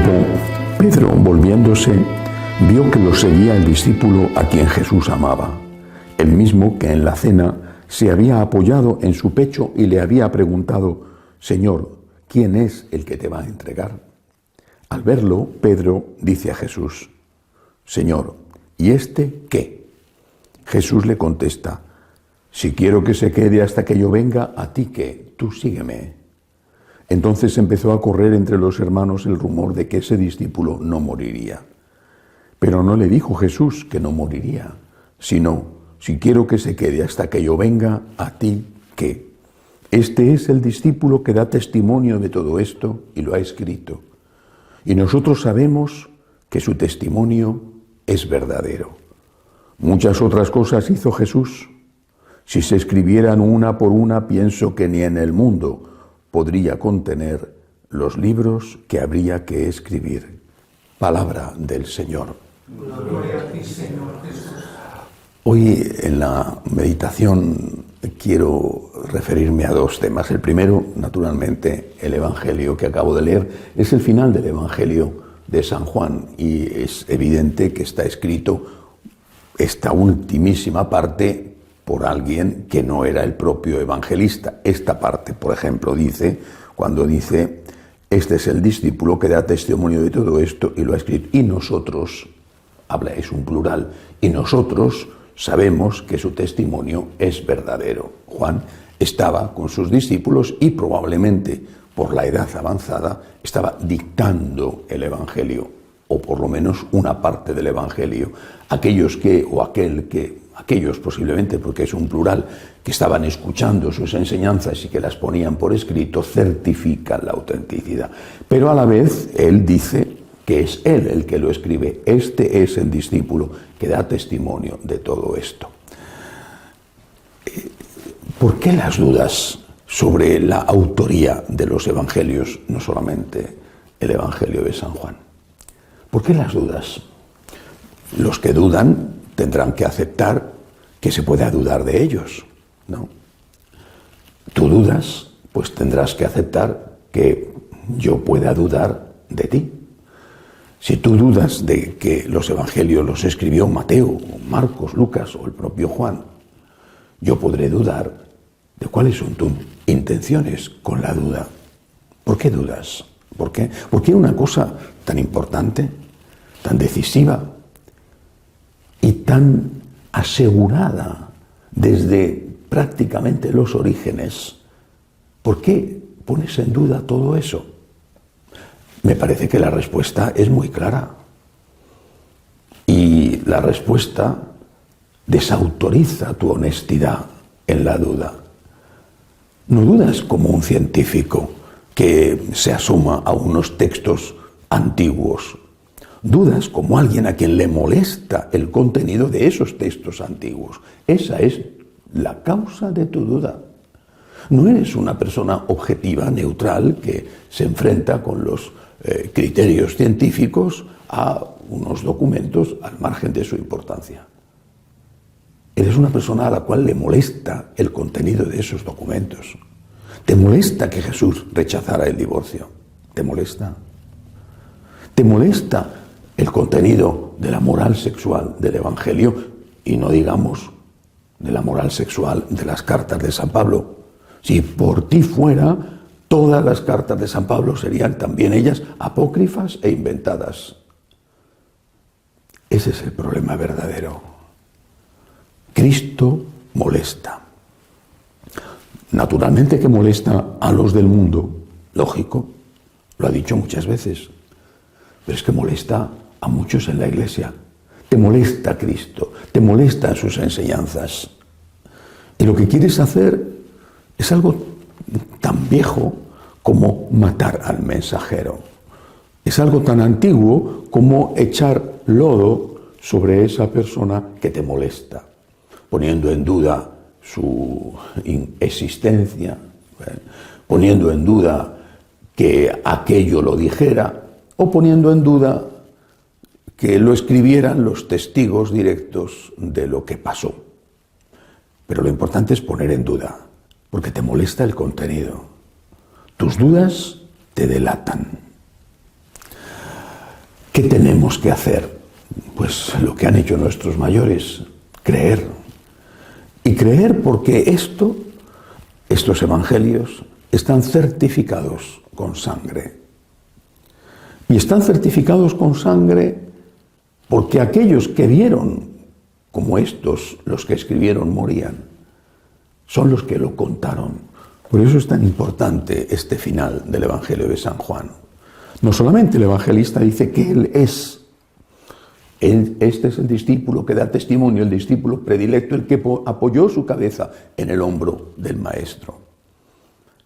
tiempo, Pedro, volviéndose, vio que lo seguía el discípulo a quien Jesús amaba, el mismo que en la cena se había apoyado en su pecho y le había preguntado: Señor, ¿quién es el que te va a entregar? Al verlo, Pedro dice a Jesús: Señor, ¿y este qué? Jesús le contesta: si quiero que se quede hasta que yo venga, ¿a ti qué? Tú sígueme. Entonces empezó a correr entre los hermanos el rumor de que ese discípulo no moriría. Pero no le dijo Jesús que no moriría, sino: si quiero que se quede hasta que yo venga, ¿a ti qué? Este es el discípulo que da testimonio de todo esto y lo ha escrito. Y nosotros sabemos que su testimonio es verdadero. Muchas otras cosas hizo Jesús. Si se escribieran una por una, pienso que ni en el mundo podría contener los libros que habría que escribir. Palabra del Señor. Gloria a ti, Señor Jesús. Hoy en la meditación quiero referirme a dos temas. El primero, naturalmente, el Evangelio que acabo de leer, es el final del Evangelio de San Juan y es evidente que está escrito esta ultimísima parte por alguien que no era el propio evangelista. Esta parte, por ejemplo, cuando dice: este es el discípulo que da testimonio de todo esto y lo ha escrito. Y nosotros, es un plural, y nosotros sabemos que su testimonio es verdadero. Juan estaba con sus discípulos y probablemente por la edad avanzada estaba dictando el Evangelio, o por lo menos una parte del Evangelio. Aquellos posiblemente, porque es un plural, que estaban escuchando sus enseñanzas y que las ponían por escrito, certifican la autenticidad. Pero a la vez él dice que es él el que lo escribe. Este es el discípulo que da testimonio de todo esto. ¿Por qué las dudas sobre la autoría de los evangelios, no solamente el Evangelio de San Juan? ¿Por qué las dudas? Los que dudan tendrán que aceptar que se pueda dudar de ellos, ¿no? Tú dudas, pues tendrás que aceptar que yo pueda dudar de ti. Si tú dudas de que los evangelios los escribió Mateo, Marcos, Lucas o el propio Juan, yo podré dudar de cuáles son tus intenciones con la duda. ¿Por qué dudas? ¿Por qué? Porque una cosa tan importante, tan decisiva y tan asegurada desde prácticamente los orígenes, ¿por qué pones en duda todo eso? Me parece que la respuesta es muy clara. Y la respuesta desautoriza tu honestidad en la duda. No dudas como un científico que se asoma a unos textos antiguos. Dudas como alguien a quien le molesta el contenido de esos textos antiguos. Esa es la causa de tu duda. No eres una persona objetiva, neutral, que se enfrenta con los criterios científicos a unos documentos al margen de su importancia. Eres una persona a la cual le molesta el contenido de esos documentos. ¿Te molesta que Jesús rechazara el divorcio? ¿Te molesta? ¿Te molesta el contenido de la moral sexual del Evangelio? Y no digamos de la moral sexual de las cartas de San Pablo. Si por ti fuera, todas las cartas de San Pablo serían también ellas apócrifas e inventadas. Ese es el problema verdadero. Cristo molesta. Naturalmente que molesta a los del mundo, lógico, lo ha dicho muchas veces, pero es que molesta a muchos en la Iglesia. Te molesta Cristo, te molestan sus enseñanzas. Y lo que quieres hacer es algo tan viejo como matar al mensajero. Es algo tan antiguo como echar lodo sobre esa persona que te molesta, poniendo en duda su existencia, poniendo en duda que aquello lo dijera, o poniendo en duda que lo escribieran los testigos directos de lo que pasó. Pero lo importante es poner en duda, porque te molesta el contenido. Tus dudas te delatan. ¿Qué tenemos que hacer? Pues lo que han hecho nuestros mayores, creer. Y creer porque estos evangelios están certificados con sangre. Y están certificados con sangre porque aquellos que vieron como estos, los que escribieron, morían, son los que lo contaron. Por eso es tan importante este final del Evangelio de San Juan. No solamente el evangelista dice que él es, este es el discípulo que da testimonio, el discípulo predilecto, el que apoyó su cabeza en el hombro del maestro,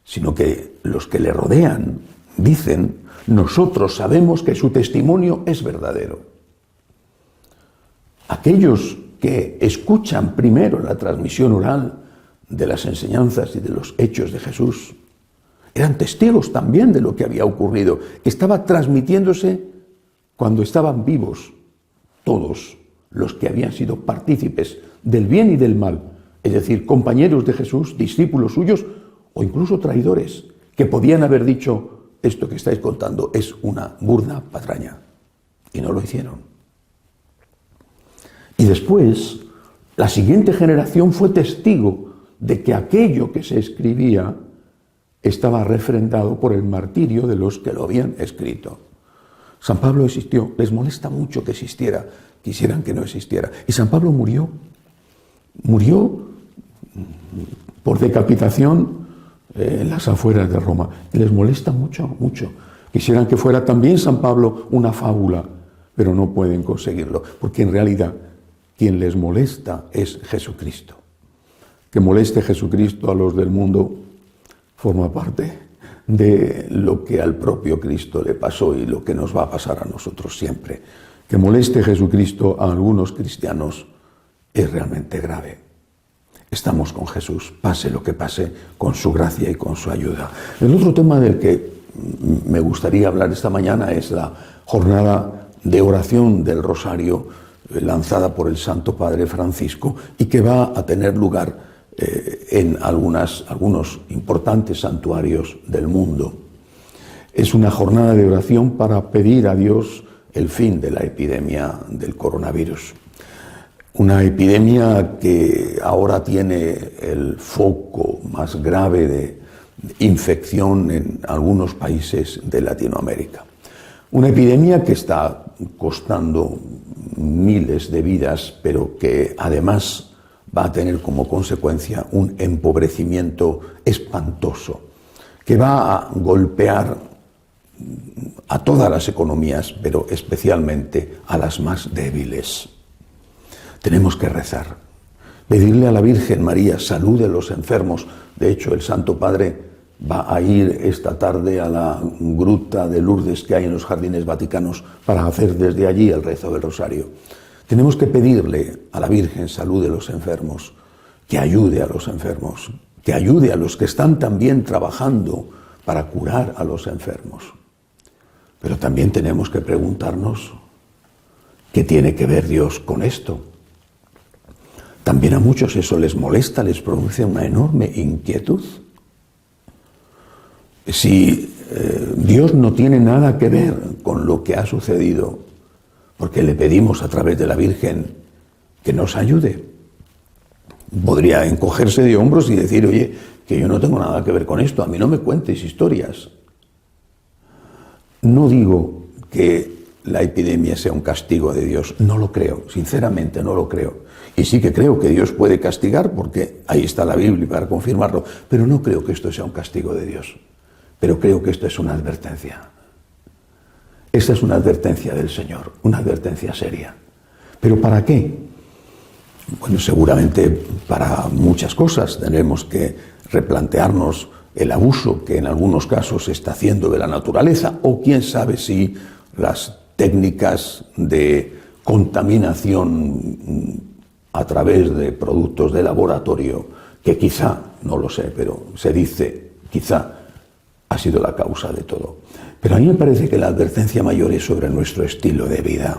sino que los que le rodean dicen: nosotros sabemos que su testimonio es verdadero. Aquellos que escuchan primero la transmisión oral de las enseñanzas y de los hechos de Jesús eran testigos también de lo que había ocurrido, que estaba transmitiéndose cuando estaban vivos todos los que habían sido partícipes del bien y del mal, es decir, compañeros de Jesús, discípulos suyos o incluso traidores, que podían haber dicho: esto que estáis contando es una burda patraña, y no lo hicieron. Y después, la siguiente generación fue testigo de que aquello que se escribía estaba refrendado por el martirio de los que lo habían escrito. San Pablo existió, les molesta mucho que existiera, quisieran que no existiera. Y San Pablo murió por decapitación en las afueras de Roma. Y les molesta mucho, mucho. Quisieran que fuera también San Pablo una fábula, pero no pueden conseguirlo, porque en realidad quien les molesta es Jesucristo. Que moleste Jesucristo a los del mundo forma parte de lo que al propio Cristo le pasó y lo que nos va a pasar a nosotros siempre. Que moleste Jesucristo a algunos cristianos es realmente grave. Estamos con Jesús, pase lo que pase, con su gracia y con su ayuda. El otro tema del que me gustaría hablar esta mañana es la jornada de oración del Rosario lanzada por el Santo Padre Francisco y que va a tener lugar en algunos importantes santuarios del mundo. Es una jornada de oración para pedir a Dios el fin de la epidemia del coronavirus. Una epidemia que ahora tiene el foco más grave de infección en algunos países de Latinoamérica. Una epidemia que está costando miles de vidas, pero que además va a tener como consecuencia un empobrecimiento espantoso, que va a golpear a todas las economías, pero especialmente a las más débiles. Tenemos que rezar, pedirle a la Virgen María salud de los enfermos. De hecho, el Santo Padre va a ir esta tarde a la gruta de Lourdes que hay en los Jardines Vaticanos para hacer desde allí el rezo del Rosario. Tenemos que pedirle a la Virgen salud de los enfermos, que ayude a los enfermos, que ayude a los que están también trabajando para curar a los enfermos. Pero también tenemos que preguntarnos qué tiene que ver Dios con esto. También a muchos eso les molesta, les produce una enorme inquietud. Si Dios no tiene nada que ver con lo que ha sucedido, porque le pedimos a través de la Virgen que nos ayude, podría encogerse de hombros y decir: oye, que yo no tengo nada que ver con esto, a mí no me cuentes historias. No digo que la epidemia sea un castigo de Dios, no lo creo, sinceramente no lo creo. Y sí que creo que Dios puede castigar, porque ahí está la Biblia para confirmarlo, pero no creo que esto sea un castigo de Dios. Pero creo que esto es una advertencia. Esta es una advertencia del Señor, una advertencia seria. ¿Pero para qué? Bueno, seguramente para muchas cosas. Tenemos que replantearnos el abuso que en algunos casos se está haciendo de la naturaleza, o quién sabe si las técnicas de contaminación a través de productos de laboratorio, que quizá, no lo sé, pero se dice, quizá ha sido la causa de todo. Pero a mí me parece que la advertencia mayor es sobre nuestro estilo de vida.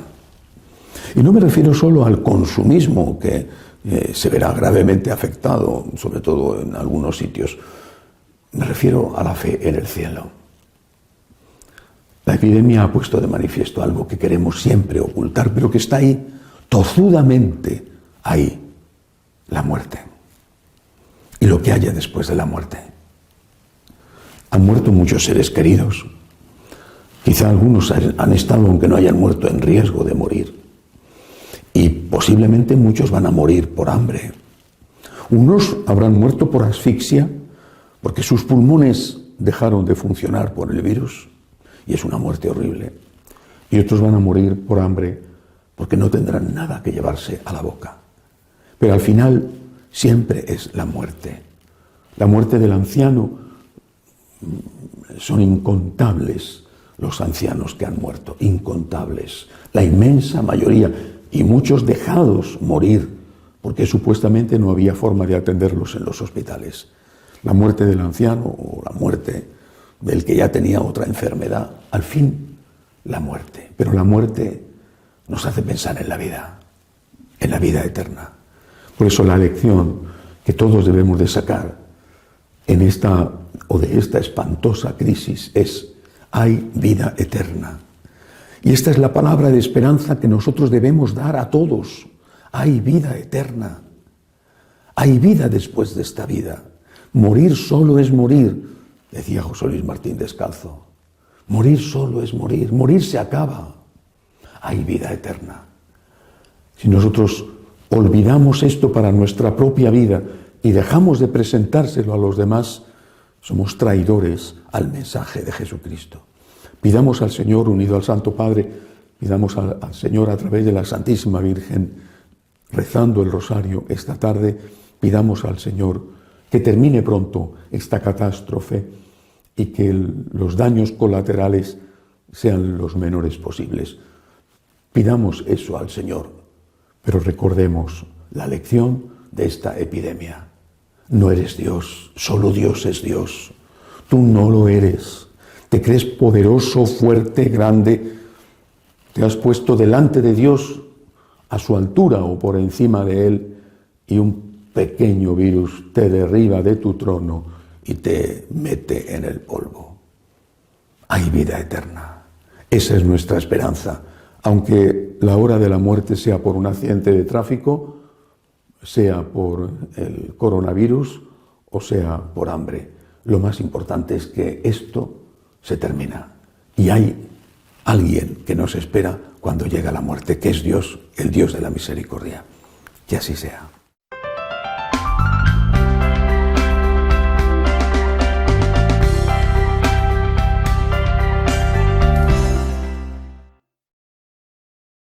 Y no me refiero solo al consumismo, que se verá gravemente afectado, sobre todo en algunos sitios. Me refiero a la fe en el cielo. La epidemia ha puesto de manifiesto algo que queremos siempre ocultar, pero que está ahí, tozudamente ahí, la muerte. Y lo que haya después de la muerte. Han muerto muchos seres queridos. Quizá algunos han estado, aunque no hayan muerto, en riesgo de morir. Y posiblemente muchos van a morir por hambre. Unos habrán muerto por asfixia, porque sus pulmones dejaron de funcionar por el virus, y es una muerte horrible. Y otros van a morir por hambre, porque no tendrán nada que llevarse a la boca. Pero al final siempre es la muerte. La muerte del anciano, son incontables los ancianos que han muerto, incontables. La inmensa mayoría, y muchos dejados morir, porque supuestamente no había forma de atenderlos en los hospitales. La muerte del anciano o la muerte del que ya tenía otra enfermedad, al fin la muerte. Pero la muerte nos hace pensar en la vida eterna. Por eso la lección que todos debemos de sacar en esta espantosa crisis es: hay vida eterna. Y esta es la palabra de esperanza que nosotros debemos dar a todos. Hay vida eterna. Hay vida después de esta vida. Morir solo es morir, decía José Luis Martín Descalzo. Morir solo es morir. Morir se acaba. Hay vida eterna. Si nosotros olvidamos esto para nuestra propia vida y dejamos de presentárselo a los demás, somos traidores al mensaje de Jesucristo. Pidamos al Señor, unido al Santo Padre, pidamos al Señor a través de la Santísima Virgen, rezando el rosario esta tarde, pidamos al Señor que termine pronto esta catástrofe y que los daños colaterales sean los menores posibles. Pidamos eso al Señor, pero recordemos la lección de esta epidemia. No eres Dios, solo Dios es Dios. Tú no lo eres. Te crees poderoso, fuerte, grande. Te has puesto delante de Dios a su altura o por encima de Él, y un pequeño virus te derriba de tu trono y te mete en el polvo. Hay vida eterna. Esa es nuestra esperanza. Aunque la hora de la muerte sea por un accidente de tráfico, sea por el coronavirus o sea por hambre, lo más importante es que esto se termina. Y hay alguien que nos espera cuando llega la muerte, que es Dios, el Dios de la misericordia. Que así sea.